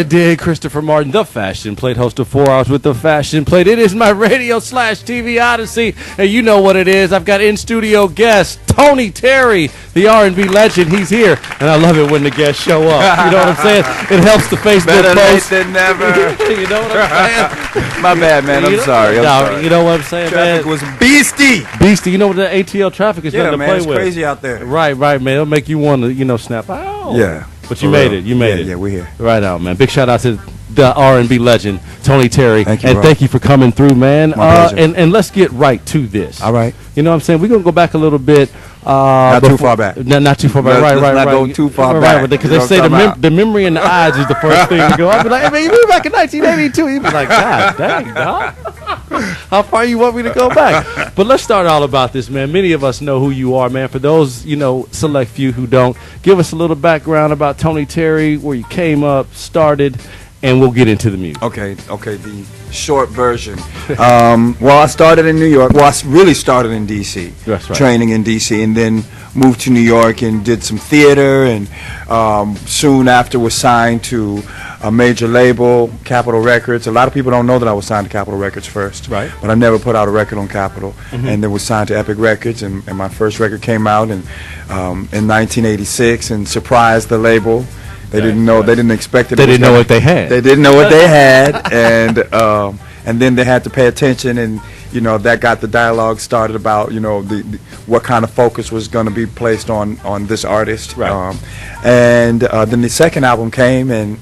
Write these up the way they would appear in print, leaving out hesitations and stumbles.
dig? Christopher Martin, the Fashion Plate, host of 4 Hours with the Fashion Plate. It is my radio/TV odyssey, and you know what it is. I've got in-studio guest Tony Terry, the R&B legend. He's here, and I love it when the guests show up. You know what I'm saying? It helps the Facebook Better post. late than never. You know what I'm saying? My bad, man. I'm sorry. You know what I'm saying, Traffic man? was beastie. Beastie. You know what the ATL traffic is nothing to man, play it's with. crazy out there. Right, man. It'll make you want to, snap out. Yeah. But you made it. You made it. Yeah, we're here. Right out, man. Big shout out to the R&B legend, Tony Terry. Thank you, and bro. thank you for coming through, man. My pleasure. And let's get right to this. All right. You know what I'm saying? We're going to go back a little bit. Not too far back. Not too far back. Let's Right. not go too far back. Because You they know say what I'm talking the memory in the eyes is the first thing to go. I'll be like, hey, man, you were back in 1982. You'd be like, God dang, dog. How far you want me to go back? But let's start all about this, man. Many of us know who you are, man. For those, select few who don't, give us a little background about Tony Terry, where you came up, started, and we'll get into the music. Okay. The short version. Well, I started in New York. Well, I really started in D.C. That's right. Training in D.C. and then moved to New York and did some theater, and soon after was signed to a major label, Capitol Records. A lot of people don't know that I was signed to Capitol Records first. Right. But I never put out a record on Capitol. And then was signed to Epic Records, and my first record came out in 1986 and surprised the label. They didn't know. They didn't expect it. They didn't know what they had. They didn't know what they had, and then they had to pay attention, and that got the dialogue started about the what kind of focus was going to be placed on this artist. Right. And then the second album came, and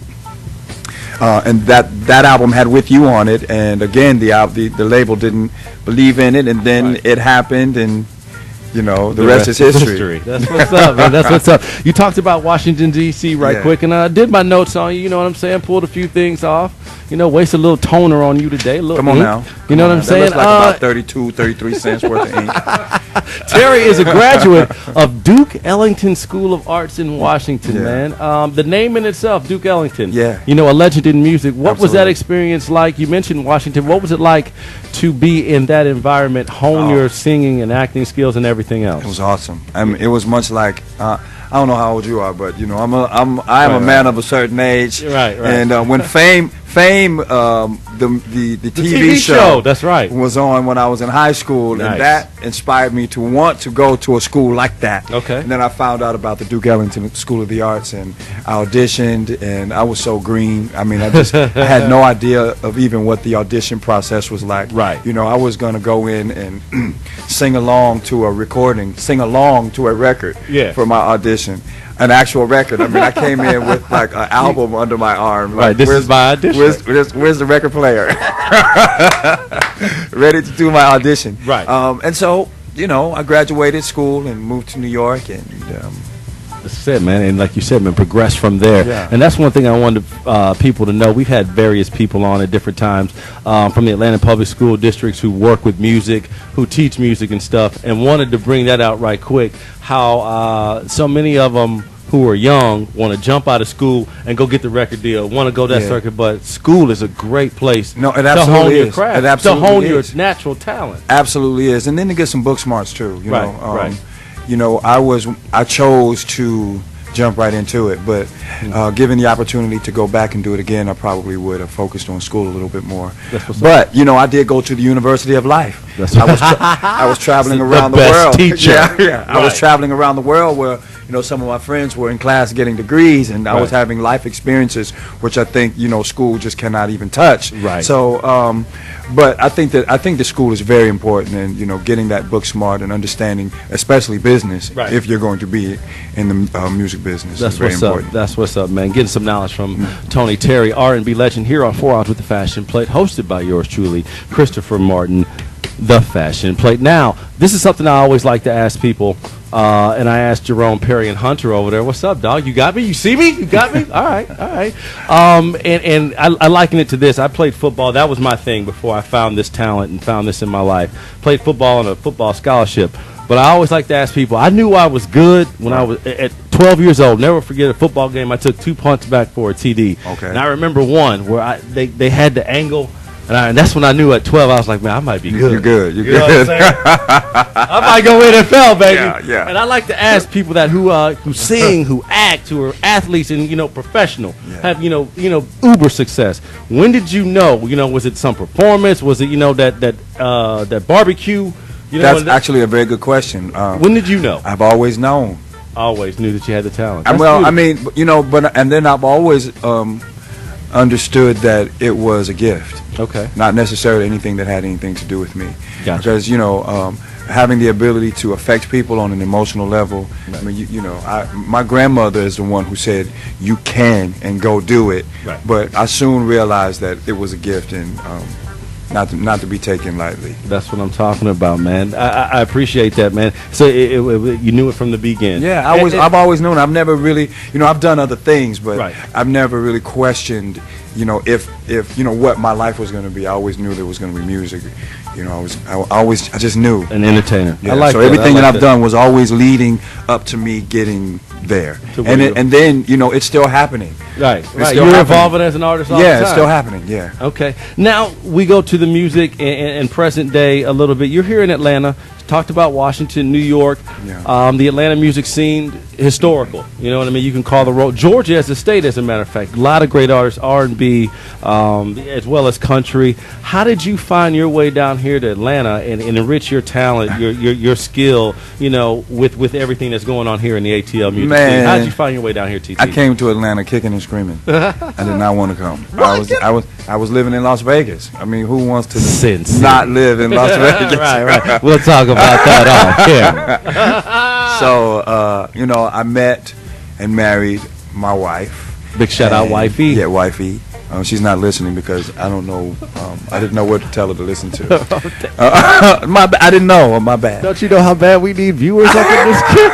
that album had With You on it, and again the label didn't believe in it, and then it happened, and the rest is history. That's what's up, man. That's what's up. You talked about Washington, D.C. right quick, and I did my notes on you. You know what I'm saying? Pulled a few things off. Waste a little toner on you today. Come on now. You know what I'm saying? That looks like about 32, 33 cents worth of ink. Terry is a graduate of Duke Ellington School of Arts in Washington, man. The name in itself, Duke Ellington. Yeah. A legend in music. What was that Absolutely. experience like? You mentioned Washington. What was it like to be in that environment, hone your singing and acting skills and everything else? It was awesome. I mean, it was much like I don't know how old you are, but I'm a man of a certain age. Right. And when Fame, the TV show, that's right, was on when I was in high school, Nice. and that inspired me to want to go to a school like that. Okay. And then I found out about the Duke Ellington School of the Arts, and I auditioned, and I was so green. I mean, I had no idea of even what the audition process was like. Right. I was going to go in and sing along to a record for my audition. An actual record. I mean, I came in with like an album under my arm. Like, Right, this is my audition. Where's the record player? Ready to do my audition. Right. And so, I graduated school and moved to New York, and That's it, man. And like you said, man, progress from there. Yeah. And that's one thing I wanted people to know. We've had various people on at different times from the Atlanta Public School districts who work with music, who teach music and stuff, and wanted to bring that out right quick, how so many of them who are young want to jump out of school and go get the record deal, want to go that circuit, but school is a great place it to hone absolutely your is. craft, It absolutely to hone is. your natural talent. Absolutely is. And then to get some book smarts too. Right. I chose to jump right into it, but given the opportunity to go back and do it again, I probably would have focused on school a little bit more. But I did go to the University of Life. I was traveling around the best world. Teacher. Yeah. I was traveling around the world where some of my friends were in class getting degrees, and I was having life experiences, which I think school just cannot even touch. Right. So, but I think the school is very important, and getting that book smart and understanding, especially business, if you're going to be in the music business. That's is very what's important. up. That's what's up, man. Getting some knowledge from Tony Terry, R&B legend, here on 4 Hours with the Fashion Plate, hosted by yours truly, Christopher Martin, the Fashion Plate. Now, this is something I always like to ask people, and I asked Jerome, Perry, and Hunter over there, what's up, dog? You got me? You see me? You got me? All right. And I liken it to this. I played football. That was my thing before I found this talent and found this in my life. Played football on a football scholarship. But I always like to ask people, I knew I was good when I was at 12 years old. Never forget a football game. I took 2 punts back for a TD. Okay. And I remember one where they had the angle And that's when I knew at 12 I was like, man, I might be good. You're good. You're You know good. what I'm saying? I might go NFL, baby. Yeah. And I like to ask people that who sing, who act, who are athletes and professional, have uber success. When did you know? Was it some performance? Was it that barbecue? That's actually a very good question. When did you know? I've always known. Always knew that you had the talent. And then I've always understood that it was a gift. Okay. Not necessarily anything that had anything to do with me. Gotcha. Because having the ability to affect people on an emotional level. Right. I mean, my grandmother is the one who said you can and go do it. Right. But I soon realized that it was a gift and not to be taken lightly. That's what I'm talking about, man. I appreciate that, man. So you knew it from the beginning. Yeah, I've always known. I've never really, I've done other things, but right. I've never really questioned, if what my life was going to be. I always knew there was going to be music. I just knew. An entertainer. Yeah. I like so that. everything that I've done was always leading up to me getting there. And then it's still happening. Right. You're evolving as an artist all the time. Yeah, it's still happening. Yeah. Okay. Now we go to the music and present day a little bit. You're here in Atlanta. Talked about Washington, New York. Yeah. The Atlanta music scene, historical. You know what I mean? You can call the road. Georgia as a state, as a matter of fact. A lot of great artists, R&B, as well as country. How did you find your way down here to Atlanta and enrich your talent, your skill, with everything that's going on here in the ATL music scene? How did you find your way down here, TT? I came to Atlanta kicking and screaming. I did not want to come. I was living in Las Vegas. I mean, who wants to not live in Las Vegas? Right. We'll talk about that off camera. So, I met and married my wife. Big shout out, wifey. Yeah, wifey. She's not listening because I don't know. I didn't know what to tell her to listen to. I didn't know. My bad. Don't you know how bad we need viewers up in this kid?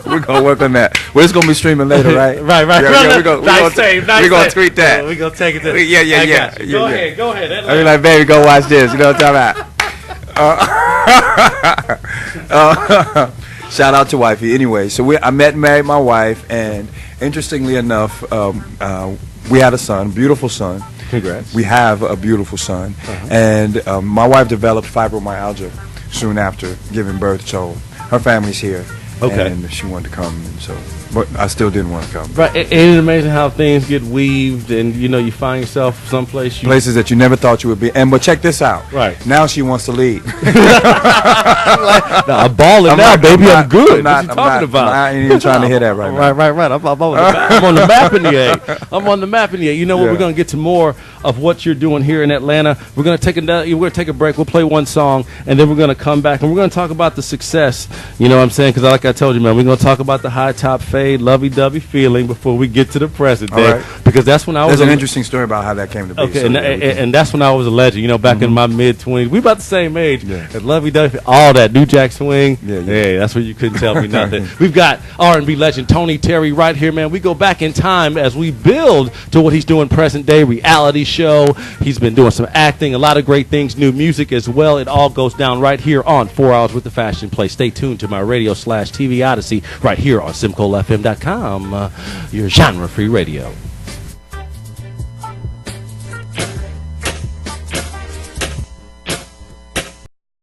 We're gonna work on that. Well, it's gonna be streaming later, right? Right. Yeah, we're gonna tweet that. We're gonna take it to. Yeah. Go ahead. I mean, like, baby, go watch this. You know what I'm talking about? Shout out to wifey. Anyway, so I met and married my wife, and interestingly enough, we had a son, beautiful son. Congrats. We have a beautiful son, and my wife developed fibromyalgia soon after giving birth. So her family's here, and she wanted to come, and so. But I still didn't want to come. Right, ain't it amazing how things get weaved, and you find yourself someplace. Places that you never thought you would be. But check this out. Right. Now she wants to leave. I'm balling now, baby. I'm good. What you talking about? I ain't even trying to hear that right now. Right. I'm on the map in the A. I'm on the map in the A. You know what? We're going to get to more of what you're doing here in Atlanta. We're going to take a break. We'll play one song, and then we're going to come back, and we're going to talk about the success. You know what I'm saying? Because like I told you, man, we're going to talk about the high top fade, lovey-dovey feeling before we get to the present day. Right. Because that's when I was. There's an interesting story about how that came to be. Okay, and that's when I was a legend. Back in my mid-20s. We about the same age. Yeah. And lovey-dovey, all that New Jack Swing. Yeah. Hey, that's where you couldn't tell me nothing. We've got R&B legend Tony Terry right here, man. We go back in time as we build to what he's doing present day, reality show. He's been doing some acting, a lot of great things, new music as well. It all goes down right here on 4 Hours with the Fashion Plate. Stay tuned to my radio/TV Odyssey right here on SimcoleFM.com, your genre-free radio.